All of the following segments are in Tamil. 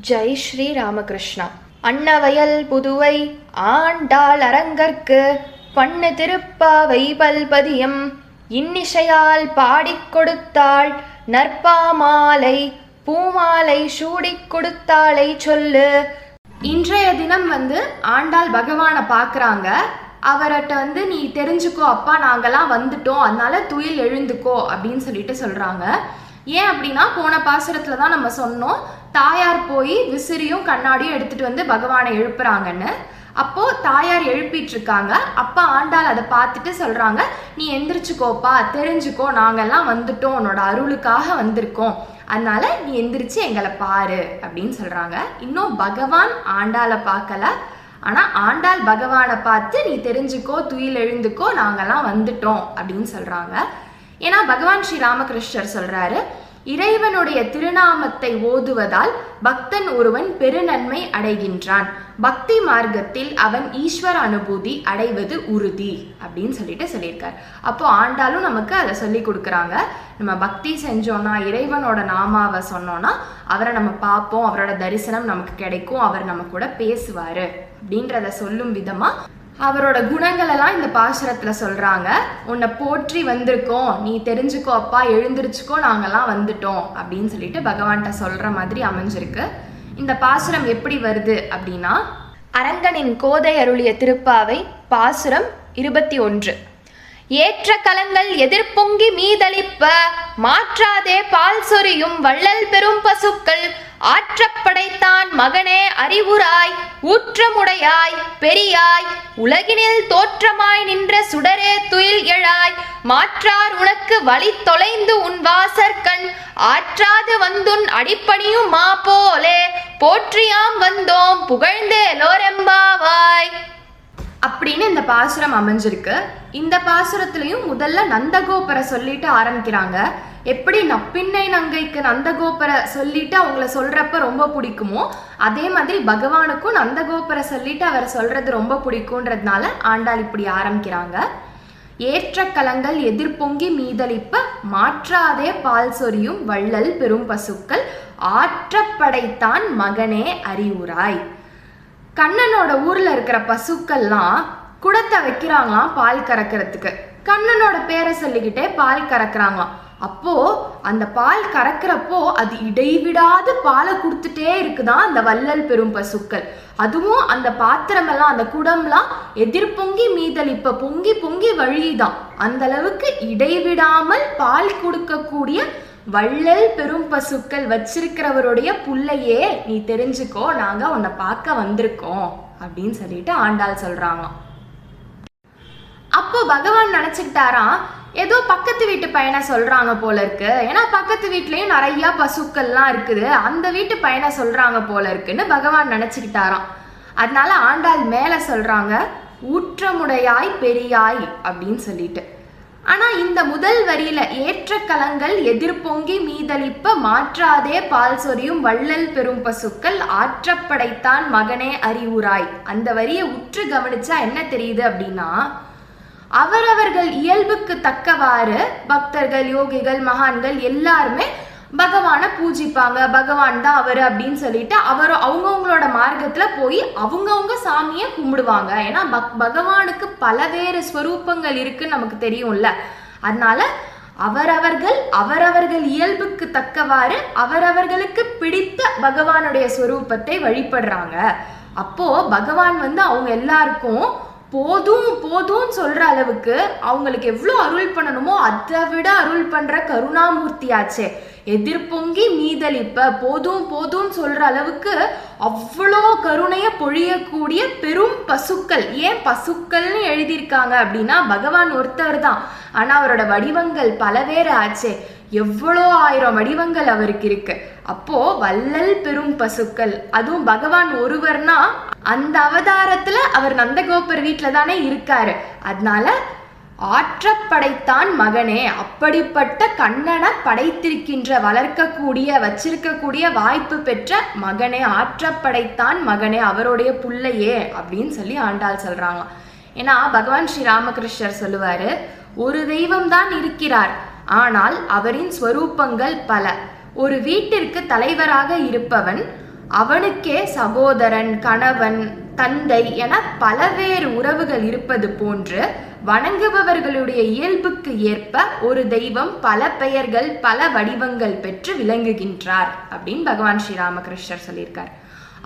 ஜெய் ஸ்ரீ ராமகிருஷ்ணா. அன்னவயல் புதுவை ஆண்டாள் அரங்கற்கு பண்ணு திருப்பாவை பல்பதியம் இன்னிசையால் பாடிக் கொடுத்தாள் நற்பாமாலை பூமாலை சூடிக் கொடுத்தாளை சொல்லு. இன்றைய தினம் ஆண்டாள் பகவானை பார்க்குறாங்க. அவர்கிட்ட நீ தெரிஞ்சுக்கோ அப்பா, நாங்கெல்லாம் வந்துட்டோம், அதனால துயில் எழுந்துக்கோ அப்படின்னு சொல்லிட்டு சொல்கிறாங்க. ஏன் அப்படின்னா, போன பாசுரத்தில் தான் நம்ம சொன்னோம், தாயார் போய் விசிறியும் கண்ணாடியும் எடுத்துகிட்டு பகவானை எழுப்புறாங்கன்னு. அப்போது தாயார் எழுப்பிட்டு இருக்காங்க. அப்பா ஆண்டாள் அதை பார்த்துட்டு சொல்கிறாங்க, நீ எந்திரிச்சுக்கோப்பா, தெரிஞ்சுக்கோ, நாங்கெல்லாம் வந்துட்டோம், உன்னோட அருளுக்காக வந்திருக்கோம், அதனால நீ எந்திரிச்சு எங்களை பாரு அப்படின்னு சொல்கிறாங்க. இன்னும் பகவான் ஆண்டாளை பார்க்கல, ஆனால் ஆண்டாள் பகவானை பார்த்து நீ தெரிஞ்சுக்கோ, துயில் எழுந்துக்கோ, நாங்கெல்லாம் வந்துட்டோம் அப்படின்னு சொல்கிறாங்க. ஏன்னா பகவான் ஸ்ரீ ராமகிருஷ்ணர் சொல்கிறாரு, இறைவனுடைய திருநாமத்தை ஓதுவதால் பக்தன் ஒருவன் பெருநன்மை அடைகின்றான், பக்தி மார்க்கத்தில் அவன் ஈஸ்வர அனுபூதி அடைவது உறுதி அப்படின்னு சொல்லியிருக்கார். அப்போ ஆண்டாலும் நமக்கு அதை சொல்லி கொடுக்குறாங்க. நம்ம பக்தி செஞ்சோன்னா, இறைவனோட நாமாவை சொன்னோன்னா அவரை நம்ம பார்ப்போம், அவரோட தரிசனம் நமக்கு கிடைக்கும், அவர் நம்ம கூட பேசுவார் அப்படின்றத சொல்லும் விதமாக அவரோட குணங்களெல்லாம் இந்த பாசுரத்தில் சொல்கிறாங்க. உன்னை போற்றி வந்திருக்கோம், நீ தெரிஞ்சுக்கோ அப்பா, எழுந்திரிச்சுக்கோ, நாங்கள்லாம் வந்துட்டோம் அப்படின்னு சொல்லிட்டு பகவான்கிட்ட சொல்கிற மாதிரி அமைஞ்சிருக்கு. இந்த பாசுரம் எப்படி வருது அப்படின்னா, அரங்கனின் கோதை அருளிய திருப்பாவை பாசுரம் 21. ஏற்ற கலங்கள் எதிர்பொங்கி மீதளிப்ப மாற்றாதே பால் சொரியும் வள்ளல் பெரும் பசுக்கள் ஆற்றப்படைத்தான் மகனே அறிவுராய் ஊற்றமுடையாய் பெரியாய் உலகினில் தோற்றமாய் நின்ற சுடரே துயில் எழாய் மாற்றார் உனக்கு வழி தொலைந்து உன் வாசற்கண் ஆற்றாது வந்துன் அடிப்பணியும் மா போலே போற்றியாம் வந்தோம் புகழ்ந்தேலோரெம்பாவாய் அப்படின்னு இந்த பாசுரம் அமைஞ்சிருக்கு. இந்த பாசுரத்துலையும் முதல்ல நந்தகோபுர சொல்லிட்டு ஆரம்பிக்கிறாங்க. எப்படி நப்பின்னை நங்கைக்கு நந்தகோபுர சொல்லிட்டு அவங்கள சொல்றப்ப ரொம்ப பிடிக்குமோ, அதே மாதிரி பகவானுக்கும் நந்தகோபுர சொல்லிட்டு அவர் சொல்றது ரொம்ப பிடிக்கும்ன்றதுனால ஆண்டாள் இப்படி ஆரம்பிக்கிறாங்க. ஏற்ற கலங்கள் எதிர்பொங்கி மீதளிப்ப மாற்றாதே பால் சொரியும் வள்ளல் பெரும் பசுக்கள் ஆற்றப்படைத்தான் மகனே அறிவுராய். கண்ணனோட ஊர்ல இருக்கிற பசுக்கள்லாம் குடத்தை வைக்கிறாங்களாம் பால் கறக்கிறதுக்கு. கண்ணனோட பேரை சொல்லிக்கிட்டே பால் கறக்குறாங்களாம். அப்போ அந்த பால் கறக்கிறப்போ அது இடைவிடாது பாலை கொடுத்துட்டே இருக்குதான் அந்த வள்ளல் பெரும் பசுக்கள். அதுவும் அந்த பாத்திரமெல்லாம், அந்த குடம்லாம் எதிர்பொங்கி மீதளிப்ப பொங்கி பொங்கி வழியுதான். அந்த அளவுக்கு இடைவிடாமல் பால் கொடுக்கக்கூடிய வள்ளல் பெரும் பசுக்கள் வச்சிருக்கிறவருடைய புள்ளையே, நீ தெரிஞ்சுக்கோ, நாங்க உன்னை பார்க்க வந்திருக்கோம் அப்படின்னு சொல்லிட்டு ஆண்டாள் சொல்றாங்க. அப்போ பகவான் நினைச்சுக்கிட்டாராம், ஏதோ பக்கத்து வீட்டு பையனை சொல்றாங்க போல இருக்கு, ஏன்னா பக்கத்து வீட்லயும் நிறைய பசுக்கள்லாம் இருக்குது, அந்த வீட்டு பையனை சொல்றாங்க போல இருக்குன்னு பகவான் நினைச்சுக்கிட்டாராம். அதனால ஆண்டாள் மேல சொல்றாங்க, ஊற்றமுடையாய் பெரியாய் அப்படின்னு சொல்லிட்டு. ஆனா இந்த முதல் வரியில ஏற்ற கலங்கள் எதிர்பொங்கி மீதளிப்ப மாற்றாதே பால் சொரியும் வள்ளல் பெரும் பசுக்கள் ஆற்றப்படைத்தான் மகனே அறிவுராய், அந்த வரியை உற்று கவனிச்சா என்ன தெரியுது அப்படின்னா, அவரவர்கள் இயல்புக்கு தக்கவாறு பக்தர்கள், யோகிகள், மகான்கள் எல்லாருமே பகவானை பூஜிப்பாங்க. பகவான் தான் அவர் அப்படின்னு சொல்லிட்டு அவங்கவுங்களோட மார்க்கத்துல போய் அவங்கவுங்க சாமியை கும்பிடுவாங்க. ஏன்னா பகவானுக்கு பலவேறு ஸ்வரூபங்கள் இருக்குன்னு நமக்கு தெரியும்ல. அதனால அவரவர்கள் இயல்புக்கு தக்கவாறு அவரவர்களுக்கு பிடித்த பகவானுடைய ஸ்வரூபத்தை வழிபடுறாங்க. அப்போ பகவான் அவங்க எல்லாருக்கும் போதும் போதும்னு சொல்ற அளவுக்கு அவங்களுக்கு எவ்வளோ அருள் பண்ணணுமோ அதை விட அருள் பண்ற கருணாமூர்த்தியாச்சே. எதிர்பொங்கி மீதளிப்ப போதும் போதும்னு சொல்ற அளவுக்கு அவ்வளோ கருணைய பொழியக்கூடிய பெரும் பசுக்கள். ஏன் பசுக்கள்னு எழுதியிருக்காங்க அப்படின்னா, பகவான் ஒருத்தர் தான், ஆனா அவரோட வடிவங்கள் பலவேறு ஆச்சே. எவ்வளோ 1000 வடிவங்கள் அவருக்கு இருக்கு. அப்போ வள்ளல் பெரும் பசுக்கள், அதுவும் பகவான் ஒருவர்னா அந்த அவதாரத்துல அவர் நந்தகோபர் வீட்டுல தானே இருக்காரு. அதனால ஆற்றப்படைத்தான் மகனே, அப்படிப்பட்ட கண்ணனை படைத்திருக்கின்ற, வளர்க்கக்கூடிய, வச்சிருக்கக்கூடிய வாய்ப்பு பெற்ற மகனே, ஆற்றப்படைத்தான் மகனே, அவருடைய புள்ளையே அப்படின்னு சொல்லி ஆண்டாள் சொல்றாங்க. ஏன்னா பகவான் ஸ்ரீ ராமகிருஷ்ணர் சொல்லுவாரு, ஒரு தெய்வம் தான் இருக்கிறார், ஆனால் அவரின் ஸ்வரூபங்கள் பல. ஒரு வீட்டிற்கு தலைவராக இருப்பவன் அவனுக்கே சகோதரன், கணவன், தந்தை என பலவேறு உறவுகள் இருப்பது போன்று வணங்குபவர்களுடைய இயல்புக்கு ஏற்ப ஒரு தெய்வம் பல பெயர்கள், பல வடிவங்கள் பெற்று விளங்குகின்றார் அப்படின்னு பகவான் ஸ்ரீராமகிருஷ்ணர் சொல்லியிருக்கார்.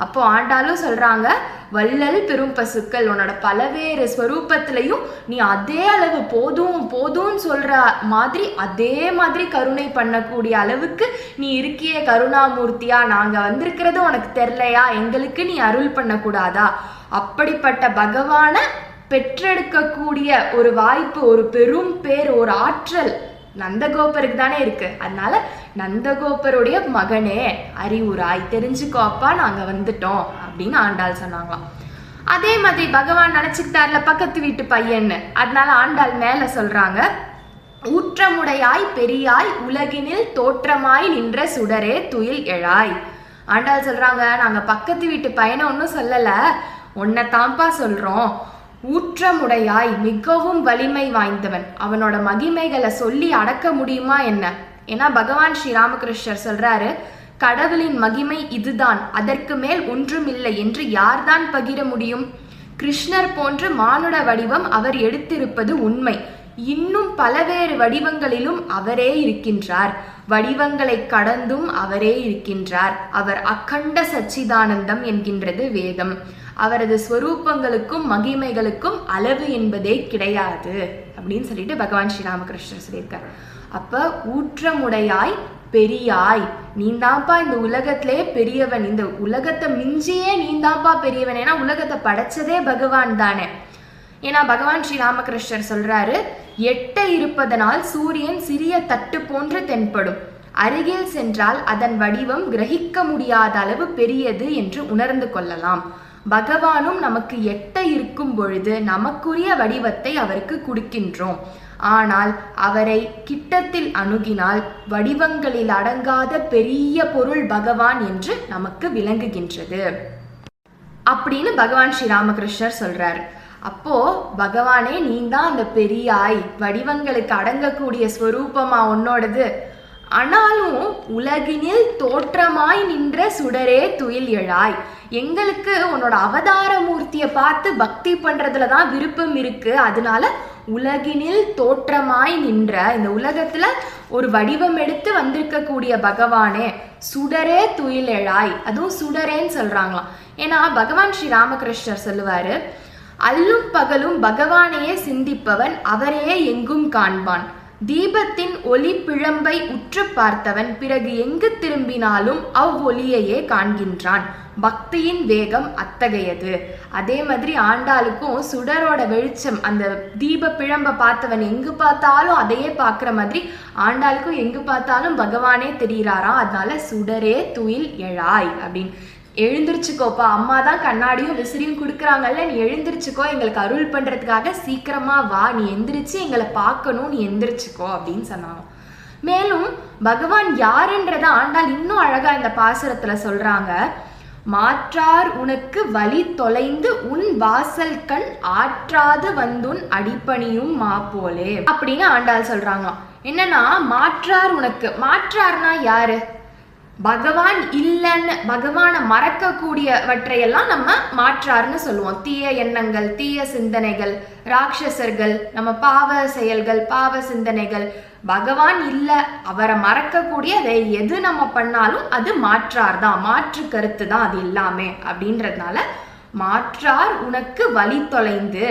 அப்போ ஆண்டாலும் சொல்றாங்க, வள்ளல் பெரும் பசுக்கள், உன்னோட பலவேறு ஸ்வரூபத்திலையும் நீ அதே அளவு போதும் போதும்னு சொல்ற மாதிரி அதே மாதிரி கருணை பண்ணக்கூடிய அளவுக்கு நீ இருக்கிய கருணாமூர்த்தியா, நாங்க வந்திருக்கிறது உனக்கு தெரியலையா, எங்களுக்கு நீ அருள் பண்ணக்கூடாதா? அப்படிப்பட்ட பகவான பெற்றெடுக்கக்கூடிய ஒரு வாய்ப்பு, ஒரு பெரும் பேர், ஒரு ஆற்றல் நந்தகோபருக்கு தானே இருக்கு. அதனால நந்தகோபருடைய மகனே அறிவுராய், தெரிஞ்சுக்கோப்பா நாங்க வந்துட்டோம் அப்படின்னு ஆண்டாள் சொன்னாங்களாம். அதே மாதிரி பகவான் நினைச்சுக்கிட்டார்ல பக்கத்து வீட்டு பையன்னு, அதனால ஆண்டாள் மேல சொல்றாங்க, ஊற்றமுடையாய் பெரியாய் உலகினில் தோற்றமாய் நின்ற சுடரே துயில் எழாய். ஆண்டாள் சொல்றாங்க, நாங்க பக்கத்து வீட்டு பையனை ஒன்னும் சொல்லல, உன்னை தான்ப்பா சொல்றோம். ஊற்றமுடையாய், மிகவும் வலிமை வாய்ந்தவன், அவனோட மகிமைகளை சொல்லி அடக்க முடியுமா என்ன? ஏன்னா பகவான் ஸ்ரீராமகிருஷ்ணர் சொல்றாரு, கடவுளின் மகிமை இதுதான், அதற்கு மேல் ஒன்றும் இல்லை என்று யார்தான் பகிர முடியும்? கிருஷ்ணர் போன்று மானுட வடிவம் அவர் எடுத்திருப்பது உண்மை. இன்னும் பலவேறு வடிவங்களிலும் அவரே இருக்கின்றார். வடிவங்களை கடந்தும் அவரே இருக்கின்றார். அவர் அகண்ட சச்சிதானந்தம் என்கின்றது வேதம். அவரது ஸ்வரூபங்களுக்கும் மகிமைகளுக்கும் அளவு என்பதே கிடையாது அப்படின்னு சொல்லிட்டு பகவான் ஸ்ரீராமகிருஷ்ணர் சொல்லியிருக்கார். அப்ப ஊற்றமுடையாய் பெரியாய், நீந்தாப்பா இந்த உலகத்திலே பெரியவன், இந்த உலகத்தை மிஞ்சியே நீந்தாப்பா பெரியவன். ஏன்னா உலகத்தை படைச்சதே பகவான் தானே. ஏன்னா பகவான் ஸ்ரீராமகிருஷ்ணர் சொல்றாரு, எட்ட இருப்பதனால் சூரியன் சிறிய தட்டு போன்று தென்படும், அருகில் சென்றால் அதன் வடிவம் கிரகிக்க முடியாத அளவு பெரியது என்று உணர்ந்து கொள்ளலாம். பகவானும் நமக்கு எட்ட இருக்கும் பொழுது நமக்குரிய வடிவத்தை அவருக்கு கொடுக்கின்றோம். ஆனால் அவரை கிட்டத்தில் அணுகினால் வடிவங்களில் அடங்காத பெரிய பொருள் பகவான் என்று நமக்கு விளங்குகின்றது அப்படின்னு பகவான் ஸ்ரீராமகிருஷ்ணர் சொல்றார். அப்போ பகவானே, நீ தான் அந்த பெரியாய், வடிவங்களுக்கு அடங்கக்கூடிய ஸ்வரூபமா உன்னோடது. ஆனாலும் உலகினில் தோற்றமாய் நின்ற சுடரே துயில் எழாய், எங்களுக்கு உன்னோட அவதார மூர்த்தியை பார்த்து பக்தி பண்றதுல தான் விருப்பம் இருக்கு. அதனால உலகினில் தோற்றமாய் நின்ற, இந்த உலகத்துல ஒரு வடிவம் எடுத்து வந்திருக்கக்கூடிய பகவானே, சுடரே துயில் எழாய், அதுவும் சுடரேன்னு சொல்றாங்களாம். ஏன்னா பகவான் ஸ்ரீராமகிருஷ்ணர் சொல்லுவாரு, அல்லும் பகலும் பகவானையே சிந்திப்பவன் அவரையே எங்கும் காண்பான். தீபத்தின் ஒளி பிழம்பை உற்று பார்த்தவன் பிறகு எங்கு திரும்பினாலும் அவ்வொலியையே காண்கின்றான். பக்தியின் வேகம் அத்தகையது. அதே மாதிரி ஆண்டாளுக்கும் சுடரோட வெளிச்சம், அந்த தீப பிழம்பை பார்த்தவன் எங்கு பார்த்தாலும் அதையே பார்க்குற மாதிரி ஆண்டாளுக்கும் எங்கு பார்த்தாலும் பகவானே தெரிகிறாராம். அதனால சுடரே துயில் எழாய் அப்படின்னு, எழுந்திருச்சுக்கோப்பா, அம்மா தான் கண்ணாடியும் விசிறியும் கொடுக்குறாங்கல்ல, நீ எழுந்திருச்சுக்கோ, எங்களுக்கு அருள் பண்ணுறதுக்காக சீக்கிரமா வா, நீ எந்திரிச்சு எங்களை பார்க்கணும், நீ எந்திரிச்சுக்கோ அப்படின்னு சொன்னாங்க. மேலும் பகவான் யாருன்றத ஆண்டாள் இன்னும் அழகா இந்த பாசுரத்துல சொல்றாங்க. மாற்றார் உனக்கு வழி தொலைந்து உன் வாசல் கண் ஆற்றாது வந்துன் அடிப்பணியும் மா போலே அப்படின்னு ஆண்டாள் சொல்றாங்க. என்னன்னா மாற்றார் உனக்கு, மாற்றார்னா யாரு? பகவான் இல்லைன்னு, பகவானை மறக்கக்கூடியவற்றையெல்லாம் நம்ம மாற்றார்னு சொல்லுவோம். தீய எண்ணங்கள், தீய சிந்தனைகள், ராட்சசர்கள், நம்ம பாவ செயல்கள், பாவ சிந்தனைகள், பகவான் இல்லை, அவரை மறக்கக்கூடிய எது நம்ம பண்ணாலும் அது மாற்றார் தான், மாற்று கருத்து தான் அது எல்லாமே. அப்படின்றதுனால மாற்றார் உனக்கு வழி தொலைந்து,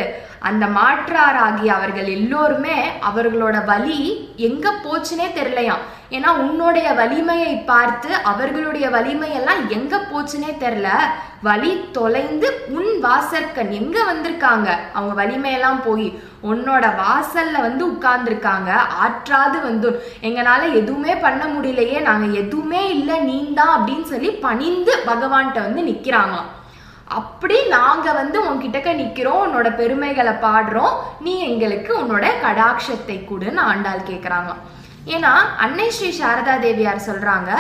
அந்த மாற்றாராகிய அவர்கள் எல்லோருமே அவர்களோட வழி எங்க போச்சுனே தெரியலையாம். ஏன்னா உன்னுடைய வலிமையை பார்த்து அவர்களுடைய வலிமையெல்லாம் எங்க போச்சுனே தெரியல. வழி தொலைந்து உன் வாசற்கண், எங்க வந்திருக்காங்க அவங்க வலிமையெல்லாம் போய் உன்னோட வாசல்ல வந்து உட்கார்ந்துருக்காங்க. ஆற்றாது வந்து, எங்களால எதுவுமே பண்ண முடியலையே, நாங்க எதுவுமே இல்லை, நீந்தான் அப்படின்னு சொல்லி பணிந்து பகவான்கிட்ட வந்து நிக்கிறாங்களாம். அப்படி நாங்க வந்து உன்கிட்டக்க நிக்கிறோம், உன்னோட பெருமைகளை பாடுறோம், நீ எங்களுக்கு உன்னோட கடாட்சத்தை கொடுன்னு ஆண்டாள் கேட்குறாங்க. ஏன்னா அன்னை ஸ்ரீ சாரதா தேவியார் சொல்றாங்க,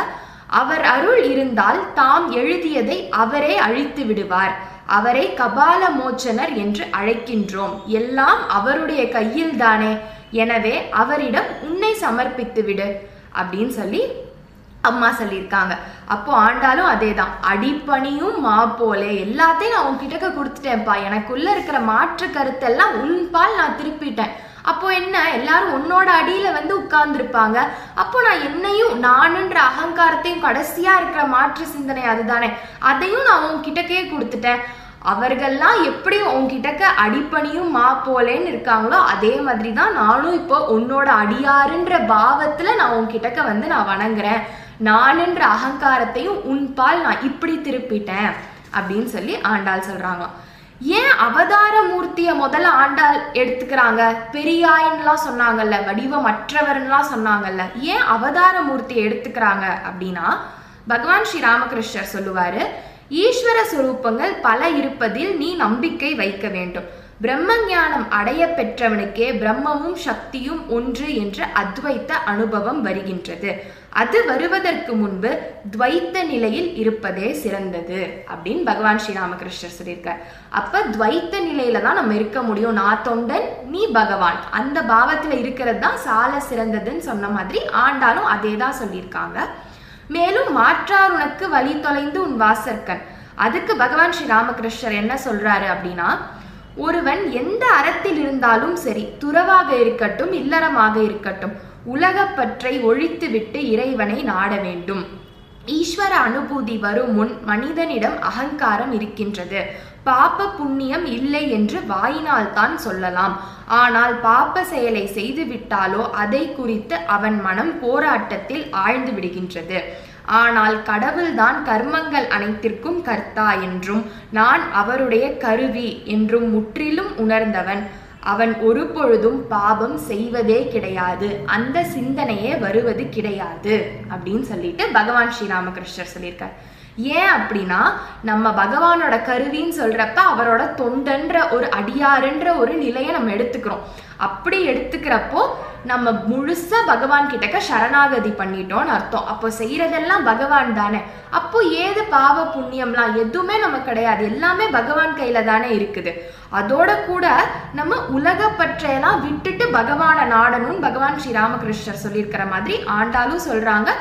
அவர் அருள் இருந்தால் தாம் எழுதியதை அவரே அழித்து விடுவார், அவரை கபால மோச்சனர் என்று அழைக்கின்றோம், எல்லாம் அவருடைய கையில் தானே, எனவே அவரிடம் உன்னை சமர்ப்பித்து விடு அப்படின்னு சொல்லி அம்மா சொல்லியிருக்காங்க. அப்போ ஆண்டாலும் அதே தான், அடிப்பணியும் மா போலே, எல்லாத்தையும் நான் உன்கிட்ட கொடுத்துட்டேன்ப்பா, எனக்குள்ள இருக்கிற மாற்று கருத்தெல்லாம் உன்பால் நான் திருப்பிட்டேன். அப்போ என்ன, எல்லாரும் உன்னோட அடியில உட்கார்ந்துருப்பாங்க. அப்போ நான் என்னையும் நானுன்ற அகங்காரத்தையும் கடைசியா இருக்கிற மாற்று சிந்தனை அதுதானே, அதையும் நான் உன்கிட்டக்கே கொடுத்துட்டேன். அவர்கள்லாம் எப்படி உன்கிட்டக்க அடிப்பணியும் மா போலேன்னு இருக்காங்களோ அதே மாதிரி தான் நானும் இப்போ உன்னோட அடியாருன்ற பாவத்துல நான் உன்கிட்டக்க நான் வணங்குறேன். நானுன்ற அகங்காரத்தையும் உன்பால் நான் இப்படி திருப்பிட்டேன் அப்படின்னு சொல்லி ஆண்டாள் சொல்றாங்களாம். ஏன் அவதார மூர்த்திய முதல்ல ஆண்டாள் எடுத்துக்கிறாங்க? பெரியாயின்லாம் சொன்னாங்கல்ல, வடிவமற்றவர்லாம் சொன்னாங்கல்ல, ஏன் அவதார மூர்த்தியை எடுத்துக்கிறாங்க அப்படின்னா, பகவான் ஸ்ரீ ராமகிருஷ்ணர் சொல்லுவாரு, ஈஸ்வர சுரூபங்கள் பல இருப்பதில் நீ நம்பிக்கை வைக்க வேண்டும். பிரம்ம ஞானம் அடைய பெற்றவனுக்கே பிரம்மமும் சக்தியும் ஒன்று என்ற அத்வைத்த அனுபவம் வருகின்றது. அது வருவதற்கு முன்பு துவைத்த நிலையில் இருப்பதே சிறந்தது அப்படின்னு பகவான் ஸ்ரீராமகிருஷ்ணர் சொல்லியிருக்கார். அப்ப துவைத்த நிலையில தான் நம்ம இருக்க முடியும். நான் தொண்டன், நீ பகவான், அந்த பாவத்துல இருக்கிறது தான் சால சிறந்ததுன்னு சொன்ன மாதிரி ஆண்டாலும் அதே தான் சொல்லியிருக்காங்க. மேலும் மாற்றார் உனக்கு வழி தொலைந்து உன் வாசற்கண், அதுக்கு பகவான் ஸ்ரீ ராமகிருஷ்ணர் என்ன சொல்றாரு அப்படின்னா, ஒருவன் எந்த அறத்தில் இருந்தாலும் சரி, துறவாக இருக்கட்டும் இல்லறமாக இருக்கட்டும், உலகப்பற்றை ஒழித்துவிட்டு இறைவனை நாட வேண்டும். ஈஸ்வர அனுபூதி வரும் முன் மனிதனிடம் அகங்காரம் இருக்கின்றது. பாப்ப புண்ணியம் இல்லை என்று வாயினால் தான் சொல்லலாம். ஆனால் பாப்ப செயலை செய்து விட்டாலோ அதை குறித்து அவன் மனம் போராட்டத்தில் ஆழ்ந்து விடுகின்றது. ஆனால் கடவுள்தான் கர்மங்கள் அனைத்திற்கும் கர்த்தா என்றும் நான் அவருடைய கருவி என்றும் முற்றிலும் உணர்ந்தவன். அவன் ஒரு பொழுதும் பாபம் செய்வதே கிடையாது, அந்த சிந்தனையே வருவது கிடையாது அப்படின்னு சொல்லிட்டு பகவான் ஸ்ரீராமகிருஷ்ணர் சொல்லியிருக்கார். ஏன் அப்படின்னா, நம்ம பகவானோட கருவின்னு சொல்றப்ப அவரோட தொண்டன்ற ஒரு அடியாருன்ற ஒரு நிலையை நம்ம எடுத்துக்கிறோம். அப்படி எடுத்துக்கிறப்போ நம்ம முழுசா பகவான் கிட்டக்க சரணாகதி பண்ணிட்டோம்னு அர்த்தம். அப்போ செய்யறதெல்லாம் பகவான் தானே. அப்போ ஏது பாவ புண்ணியம்லாம் எதுவுமே நம்ம கிடையாது, எல்லாமே பகவான் கையில தானே இருக்குது. அதோட கூட நம்ம உலக பற்றையெல்லாம் விட்டுட்டு பகவானை நாடணும்னு பகவான் ஸ்ரீ ராமகிருஷ்ணர் சொல்லியிருக்கிற மாதிரி ஆண்டாலும் சொல்றாங்க,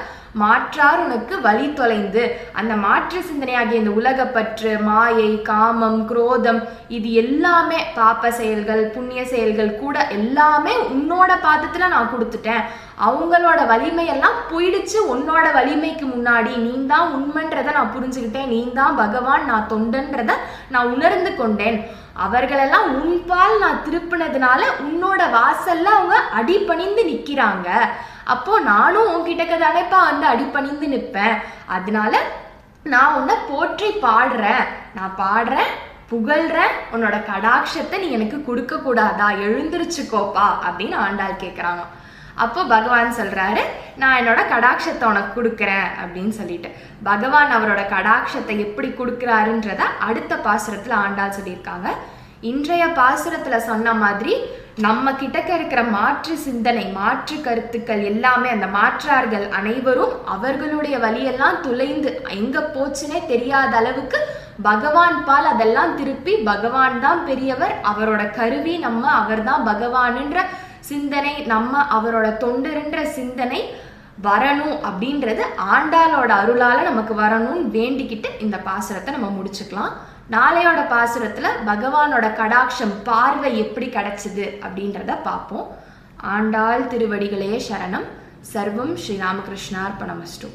மாற்றார் உனக்கு வழி தொலைந்து, அந்த மாற்று சிந்தனையாகிய இந்த உலகப்பற்று, மாயை, காமம், குரோதம், இது எல்லாமே பாப்ப செயல்கள் புண்ணிய செயல்கள் கூட எல்லாமே உன்னோட பாதத்துல நான் கொடுத்துட்டேன். அவங்களோட வலிமையெல்லாம் போயிடுச்சு உன்னோட வலிமைக்கு முன்னாடி. நீ தான் உண்மைன்றதை நான் புரிஞ்சுக்கிட்டேன், நீ தான் பகவான், நான் தொண்டன்றத நான் உணர்ந்து கொண்டேன். அவர்களெல்லாம் உன்பால் நான் திருப்பினதுனால உன்னோட வாசல்ல அவங்க அடிபணிந்து நிக்கிறாங்க. அப்போ நானும் உன்கிட்டக்க தானேப்பா அடிபணிந்து நிற்பேன். அதனால நான் உன்னை போற்றி பாடுறேன், நான் பாடுறேன், புகழ்றேன். உன்னோட கடாட்சத்தை நீ எனக்கு கொடுக்க கூடாதா? எழுந்திருச்சுக்கோப்பா அப்படின்னு ஆண்டாள் கேட்குறாங்க. அப்போ பகவான் சொல்றாரு, நான் என்னோட கடாட்சத்தை உனக்கு கொடுக்குறேன் அப்படின்னு சொல்லிட்டு, பகவான் அவரோட கடாட்சத்தை எப்படி கொடுக்குறாருன்றத அடுத்த பாசுரத்துல ஆண்டாள் சொல்லியிருக்காங்க. இன்றைய பாசுரத்துல சொன்ன மாதிரி நம்ம கிட்டக்க இருக்கிற மாற்று சிந்தனை, மாற்று கருத்துக்கள் எல்லாமே, அந்த மாற்றார்கள் அனைவரும் அவர்களுடைய வழியெல்லாம் துளைந்து எங்க போச்சுன்னே தெரியாத அளவுக்கு பகவான் பால் அதெல்லாம் திருப்பி, பகவான் தான் பெரியவர், அவரோட கருவி நம்ம, அவர் தான் பகவானுன்ற சிந்தனை நம்ம, அவரோட தொண்டருன்ற சிந்தனை வரணும் அப்படின்றது ஆண்டாளோட அருளால நமக்கு வரணும்னு வேண்டிக்கிட்டு இந்த பாசுரத்தை நம்ம முடிச்சுக்கலாம். நாளையோட பாசுரத்துல பகவானோட கடாட்சம் பார்வை எப்படி கிடைச்சது அப்படின்றத பார்ப்போம். ஆண்டாள் திருவடிகளே சரணம். சர்வம் ஸ்ரீராமகிருஷ்ணார்ப்பணமஸ்து.